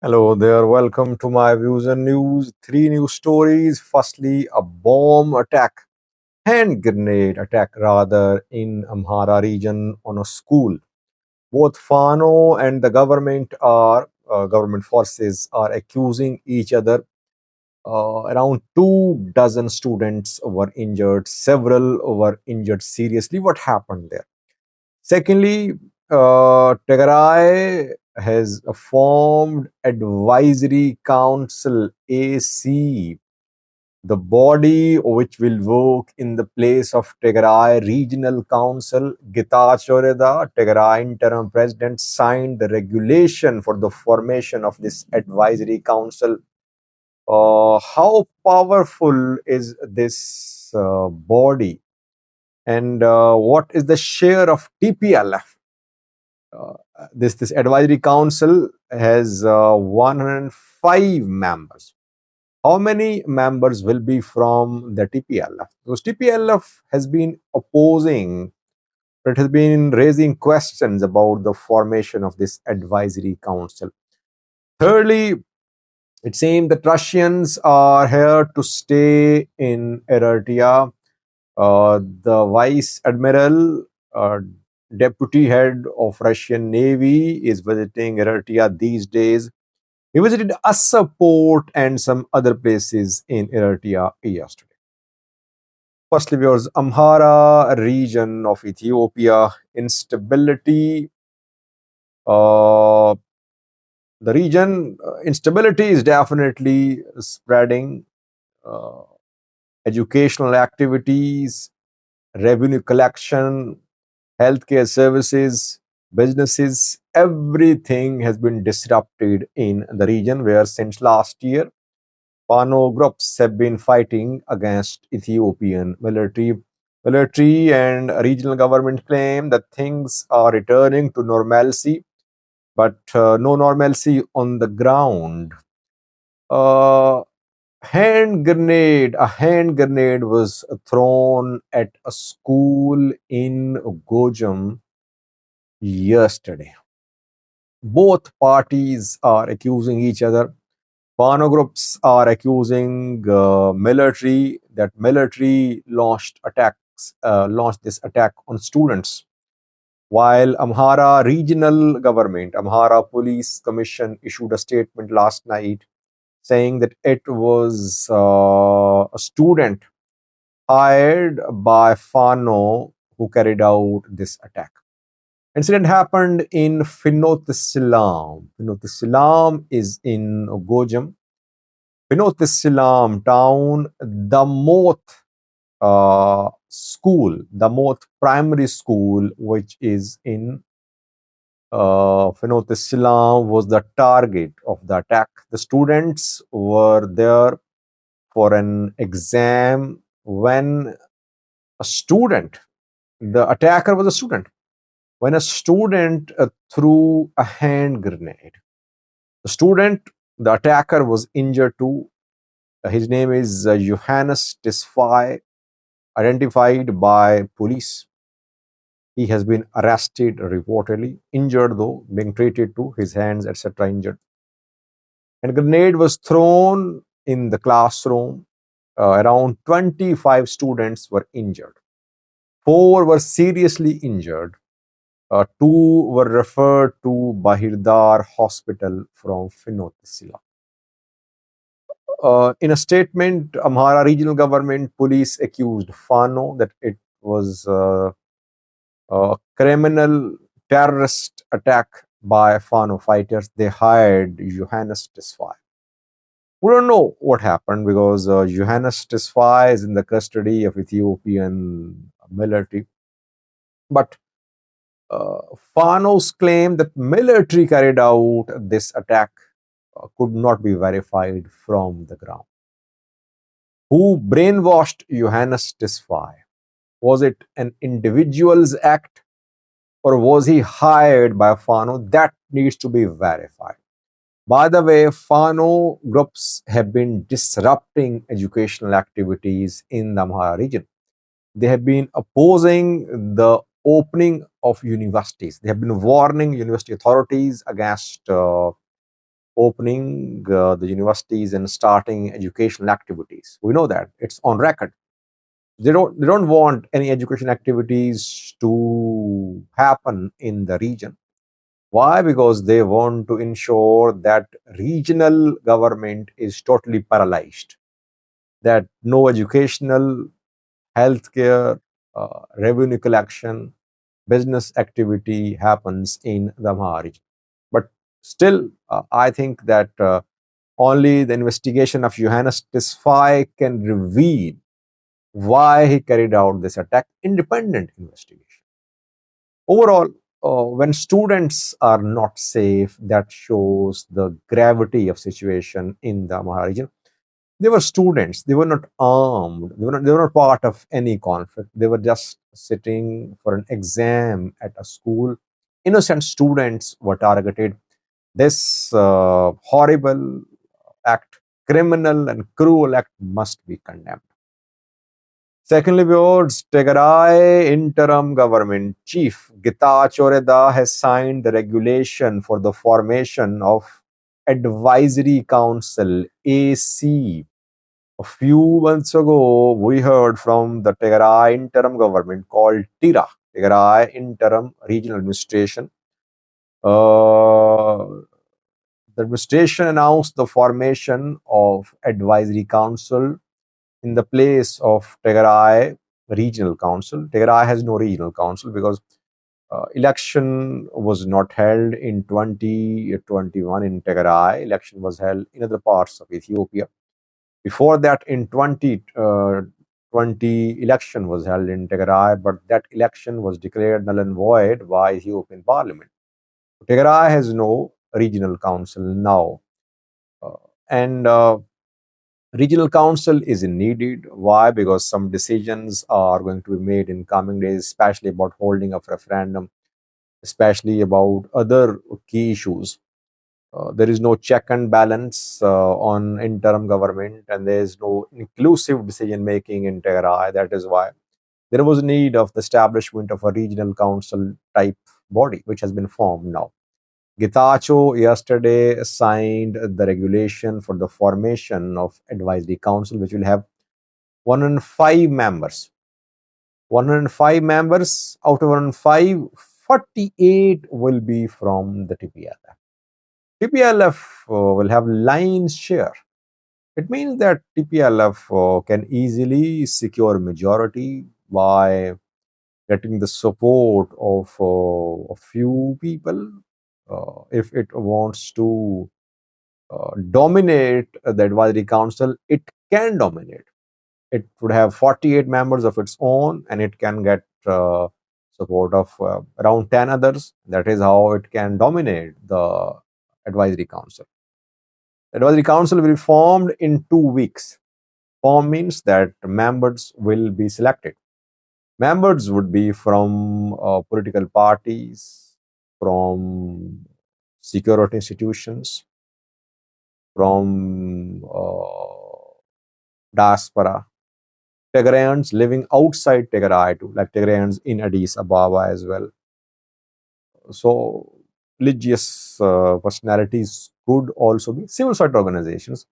Hello there, welcome to my views and news. Three news stories. Firstly, a bomb attack, hand grenade attack rather, in Amhara region on a school. Both Fano and the government forces are accusing each other. Around 2 dozen students were injured, several were injured seriously. What happened there? Secondly, Tigray has formed Advisory Council AC, the body which will work in the place of Tigray Regional Council. Getachew Tigray interim president, signed the regulation for the formation of this advisory council. How powerful is this body, and what is the share of TPLF? uh, this advisory council has 105 members. How many members will be from the TPLF? Because TPLF has been opposing, it has been raising questions about the formation of this advisory council. Thirdly, it seems that Russians are here to stay in Eritrea. The vice admiral, uh, deputy head of Russian Navy, is visiting Eritrea these days. He visited Assa port and some other places in Eritrea yesterday. Firstly, viewers, Amhara region of Ethiopia, instability. Uh, the region instability is definitely spreading. Uh, Educational activities, revenue collection, healthcare services, businesses, everything has been disrupted in the region where since last year, Pano groups have been fighting against Ethiopian military. Military and regional government claim that things are returning to normalcy, but no normalcy on the ground. Uh, a hand grenade was thrown at a school in Gojam yesterday. Both parties are accusing each other. Pano groups are accusing military launched this attack on students, while Amhara regional government, Amhara Police Commission, issued a statement last night saying that it was a student hired by Fano who carried out this attack. Incident happened in Finot-Silam. Finot-Silam is in Gojam. Finot-Silam town, the Moth Primary School, which is in Finot-Silam, was the target of the attack. The students were there for an exam when a student, the attacker was a student, when a student threw a hand grenade. The student, the attacker, was injured too. His name is Johannes Tesfaye, identified by police. He has been arrested reportedly, injured though, being treated to his hands, etc. injured. And a grenade was thrown in the classroom. Around 25 students were injured. 4 were seriously injured. 2 were referred to Bahirdar Hospital from Finot-Sila. In a statement, Amhara regional government police accused Fano that it was a criminal terrorist attack by Fano fighters. They hired Johannes Tesfaye. We don't know what happened because Johannes Tesfaye is in the custody of Ethiopian military. But Fano's claim that military carried out this attack could not be verified from the ground. Who brainwashed Johannes Tesfaye? Was it an individual's act, or was he hired by Fano? That needs to be verified. By the way, Fano groups have been disrupting educational activities in the Amhara region. They have been opposing the opening of universities. They have been warning university authorities against opening the universities and starting educational activities. We know that it's on record. They don't want any education activities to happen in the region. Why? Because they want to ensure that regional government is totally paralyzed, that no educational, healthcare, revenue collection, business activity happens in the Amhara region. But still, I think that only the investigation of Johannes Tesfaye can reveal why he carried out this attack. Independent investigation. Overall, when students are not safe, that shows the gravity of situation in the Amhara region. They were students. They were not armed. They were not part of any conflict. They were just sitting for an exam at a school. Innocent students were targeted. This horrible act, criminal and cruel act, must be condemned. Secondly, viewers, Tigray interim government chief Getachew Reda has signed the regulation for the formation of Advisory Council (AC). A few months ago, we heard from the Tigray interim government called TIRA, Tigray Interim Regional Administration. The administration announced the formation of Advisory Council in the place of Tigray Regional Council. Tigray has no regional council because election was not held in 2021 in Tigray. Election was held in other parts of Ethiopia. Before that, in 2020, election was held in Tigray, but that election was declared null and void by Ethiopian parliament. Tigray has no regional council now. And Regional council is needed. Why? Because some decisions are going to be made in coming days, especially about holding of referendum, especially about other key issues. There is no check and balance on interim government, and there is no inclusive decision making in Tigray. That is why there was need of the establishment of a regional council type body, which has been formed now. Getachew yesterday signed the regulation for the formation of advisory council, which will have 105 members. 105 members. Out of 105, 48 will be from the TPLF. TPLF will have lion's share. It means that TPLF can easily secure majority by getting the support of a few people. If it wants to dominate the advisory council, it can dominate. It would have 48 members of its own, and it can get support of around 10 others. That is how it can dominate the advisory council. The advisory council will be formed in 2 weeks. Form means that members will be selected. Members would be from political parties, from security institutions, from diaspora, Tigrayans living outside Tigray too, like Tigrayans in Addis Ababa as well. So religious personalities could also be civil society organizations.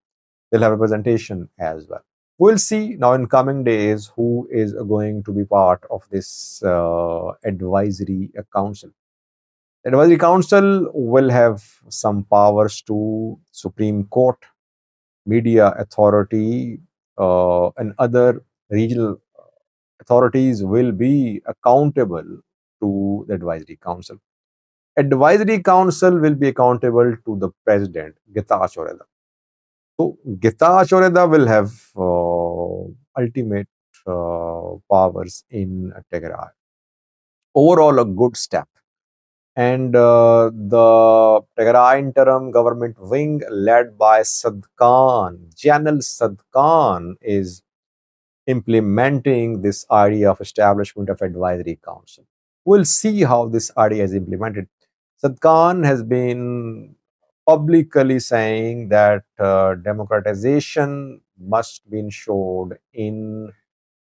They'll have representation as well. We'll see now in coming days who is going to be part of this advisory council. The advisory council will have some powers to Supreme Court, media authority, and other regional authorities will be accountable to the advisory council. Advisory council will be accountable to the president, Getachew Reda. So Getachew Reda will have ultimate powers in Tigray. Overall, a good step. And the Tigray interim government wing led by Sadkan, General Sadkan, is implementing this idea of establishment of advisory council. We'll see how this idea is implemented. Sadkan has been publicly saying that democratization must be ensured in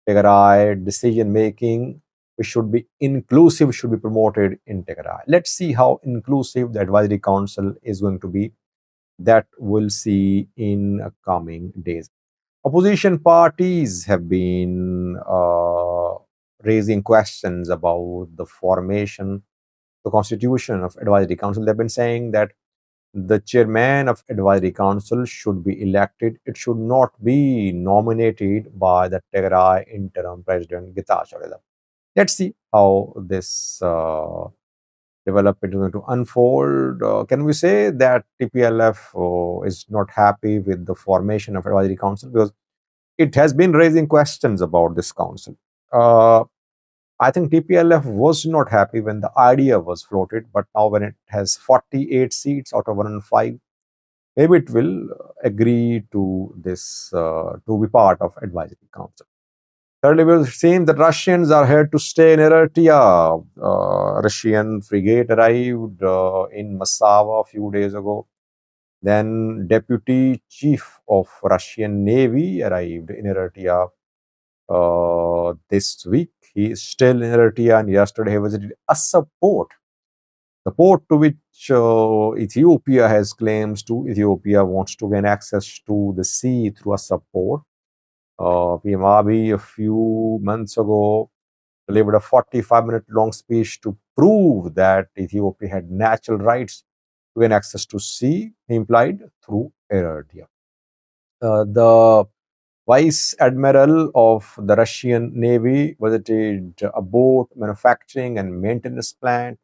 Tigray decision making. We should be inclusive, should be promoted in Tigray. Let's see how inclusive the advisory council is going to be. that we'll see in coming days. Opposition parties have been raising questions about the formation, the constitution of advisory council. They've been saying that the chairman of advisory council should be elected. It should not be nominated by the Tigray interim president Getachew. Let's see how this development is going to unfold. Can we say that TPLF is not happy with the formation of advisory council, because it has been raising questions about this council? Uh, I think TPLF was not happy when the idea was floated, but now when it has 48 seats out of 105, maybe it will agree to this, to be part of advisory council. Thirdly, we've seen that Russians are here to stay in Eritrea. Russian frigate arrived in Massawa a few days ago. Then Deputy Chief of Russian Navy arrived in Eritrea this week. He is still in Eritrea, and yesterday he visited Assab port, the port to which Ethiopia has claims to. Ethiopia wants to gain access to the sea through Assab port. PM Abiy a few months ago delivered a 45-minute long speech to prove that Ethiopia had natural rights to gain access to sea, he implied, through Eritrea. The Vice Admiral of the Russian Navy visited a boat manufacturing and maintenance plant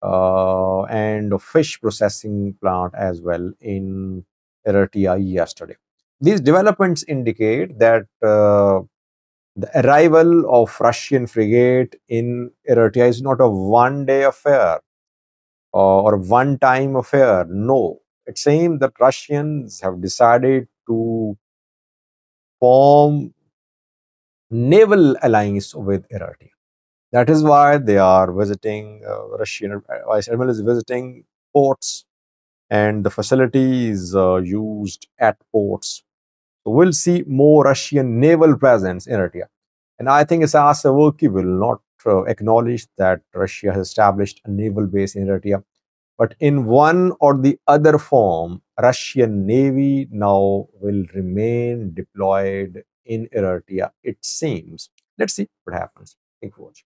and a fish processing plant as well in Eritrea yesterday. These developments indicate that the arrival of Russian frigate in Eritrea is not a one-day affair or a one-time affair. No, it seems that Russians have decided to form naval alliance with Eritrea. That is why they are visiting, Russian Vice Admiral is visiting ports and the facilities used at ports. So we'll see more Russian naval presence in Eritrea. And I think Isaias Afwerki will not acknowledge that Russia has established a naval base in Eritrea. But in one or the other form, Russian Navy now will remain deployed in Eritrea, it seems. Let's see what happens. Thank you for watching.